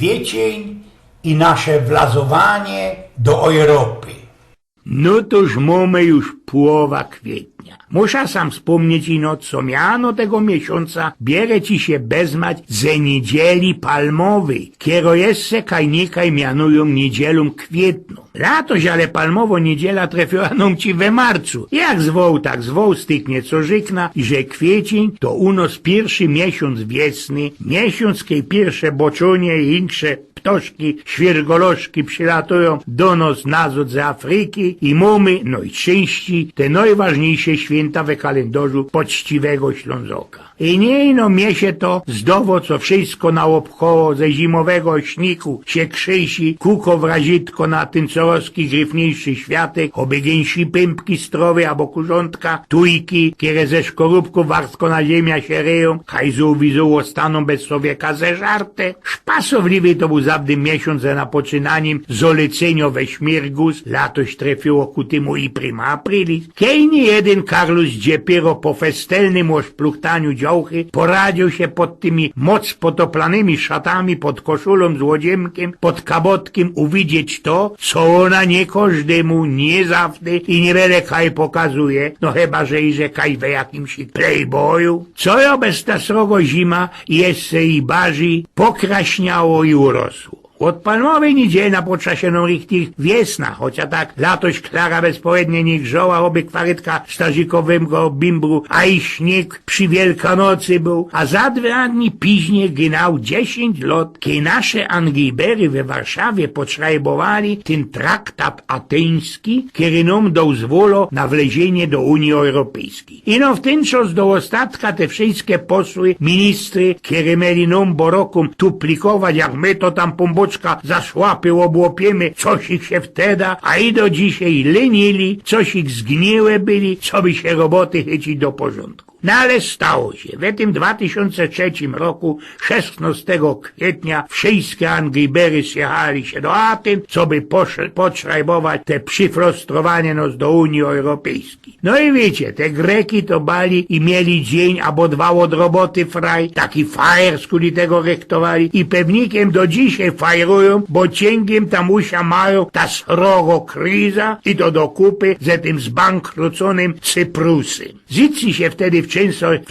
kwiecień i nasze wlazowanie do Europy. No toż mamy już połowa kwietnia. Muszę sam wspomnieć ino, co miano tego miesiąca bierze ci się bezmać ze niedzieli palmowej, kiero jeszcze kajnikaj mianują niedzielą kwietną. Latoś ale palmowo niedziela trafiła nam ci we marcu. Jak zwoł, tak zwoł, styknie co żykna, że kwiecień to unos pierwszy miesiąc wiesny, miesiąc, kiedy pierwsze boczunie i insze ptoszki, świergoloszki przylatują do nas nazad z Afryki i mamy najczęściej te najważniejsze święta w kalendarzu poczciwego Ślązoka. I nie ino miesie to zdowo, co wszystko na obchoło ze zimowego śniegu się krzysi, kuko wrazitko na tym coroski gryfniejszy światek, obygieńsi pępki strowy albo kurzątka, tujki, które ze szkorupku warstko na ziemia się ryją, hajzu wizuło staną bez człowieka zeżarte. Szpasowliwy to był zawdy miesiąc za napoczynaniem zolecenio we śmiergus, latoś trafiło ku tymu i prima aprilis. Kej nie jeden Karlus dopiero po festelnym oszpluchtaniu działchy poradził się pod tymi moc potoplanymi szatami, pod koszulą z łodziemkiem, pod kabotkiem uwidzieć to, co ona nie każdemu, nie zawsze i niewiele kaj pokazuje, no chyba, że i że kaj we jakimś playboyu. Co ja bez ta srogo zima jeszcze i barzy pokraśniało i urosło. Od palmowej niedzieli napoczęła się nam richtig wiesna, chociaż tak latoś klara bezpowiednie nie grzoła, oby kwarytka stazikowego bimbru, a i śnieg przy Wielkanocy był, a za 2 dni później ginał 10 lat, kiedy nasze Angijbery we Warszawie potrzebowali ten traktat ateński, który nam dozwolo na wlezienie do Unii Europejskiej. I no w ten czas do ostatka te wszystkie posły, ministry, które mieli nam borokom tuplikować, jak my to tam pomboczka za szłapy obłopiemy, coś ich się wtedy, a i do dzisiaj lenili, coś ich zgniłe byli, co by się roboty chycić do porządku. No ale stało się. W tym 2003 roku, 16 kwietnia, wszystkie Angijbery zjechali się do Aten, co by potrzebować te przyfrostrowanie nas do Unii Europejskiej. No i wiecie, te Greki to bali i mieli dzień albo 2 od roboty fraj, taki fajer skuli tego rektowali i pewnikiem do dzisiaj fajerują, bo cięgiem tamusia mają ta srogo kriza i to do kupy ze tym zbankruconym Cyprusem. Zidzi się wtedy w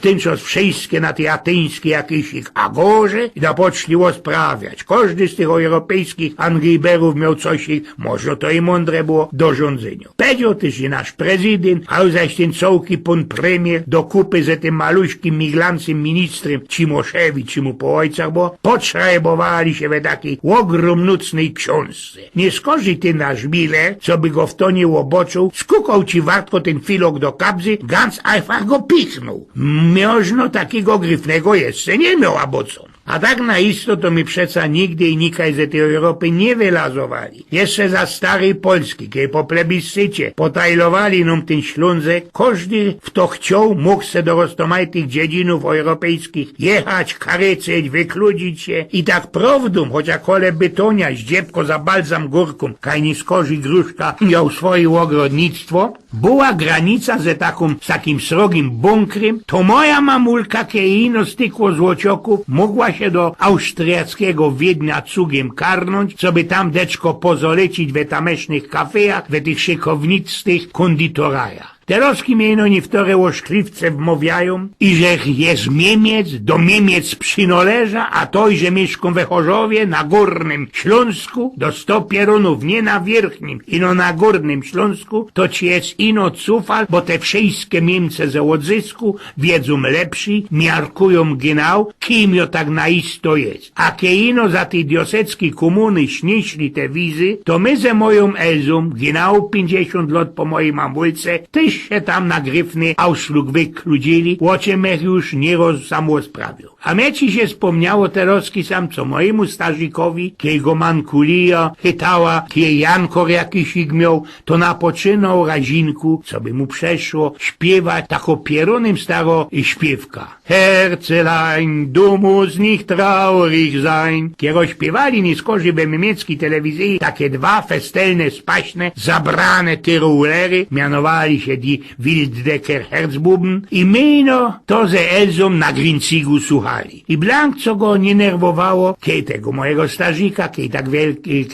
ten czas wszystkie na tej ateńskiej jakiejś ich agorze i zapoczęło sprawiać. Każdy z tych europejskich Angijberów miał coś ich, może to i mądre było, do rządzenia. Powiedział też i nasz prezydent, a zaś ten cołki pan premier do kupy ze tym maluśkim miglancym ministrem Cimoszewicz, mu po ojcach było, potrzebowali się we takiej ogromnucnej książce. Nie skorzy ty nasz Miller, co by go w to nie łoboczył, skukał ci wartko ten filok do kabzy, ganz einfach go pichnął. Można takiego gryfnego jeszcze nie miał, abo co? A tak na isto to mi przeca nigdy i nikaj ze tej Europy nie wylazowali. Jeszcze za starej Polski, kiedy po plebiscycie potajlowali nam ten Ślązek, każdy w to chciał mógł se do roztomajtych dziedzinów europejskich jechać, karyceć, wykludzić się i tak prawdą, chociaż kole bytonia, zdziebko za balzam górką, kaj nie skorzy gruszka miał swoje ogrodnictwo, była granica z takim srogim bunkrem, to moja mamulka, kiedy ino stykło złocioków, mogła się do austriackiego Wiednia cugiem karnąć, co by tam deczko pozolecić we tamesznych kafejach, we tych szykownictych konditorajach. Teroski mieno niektore łoszkliwce wmawiają i że jest Miemiec, do Miemiec przynoleża, a to, że mieszką we Chorzowie na Górnym Śląsku, do 100 pierunów, nie na Wierchnim, ino na Górnym Śląsku, to ci jest ino cufal, bo te wszystkie Niemce ze odzysku wiedzą lepsi, miarkują genau, kim jo tak naisto jest. A ke ino za tej dioseckiej komuny śnieśli te wizy, to my ze moją Elzą, genau 50 lat po mojej mamulce, też się tam na gryfny Ausflug wykludzili, łoczemech już nie samosprawił. A mnie ci się wspomniało teroski sam, co mojemu starzikowi, kiej go mankulija, chytała, kiej Jankor jakiś ich miał, to napoczynał razinku, co by mu przeszło, śpiewać tako pierunym staro śpiewka. Herzelein, du musst nicht traurig sein. Kiero śpiewali nieskorzy we niemieckiej telewizji takie 2 festelne, spaśne, zabrane tyrulery, mianowali się Helgi Wilddecker Herzbuben i my no to ze Elzą na Grincigu słuchali. I blank co go nie nerwowało, kiej tego mojego stażika, kiej tak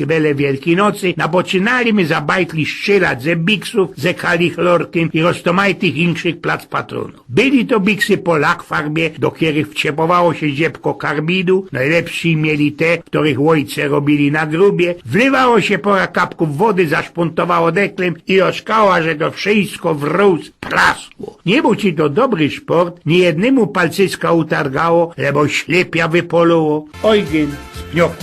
wiele Wielkiej Nocy, napoczynali my zabajtli strzelać ze biksów, ze kalichlorkiem i roztomajtych inszych plac patronów. Byli to biksy po lakfarbie, do których wczepowało się ziepko karbidu, najlepsi mieli te, których ojce robili na grubie, wlewało się pora kapków wody, zaszpuntowało deklem i oczkała, że to wszystko wróz prasło. Nie był ci to dobry sport, nie jednemu palcyska utargało, lebo ślepia wypoluło. Eugen z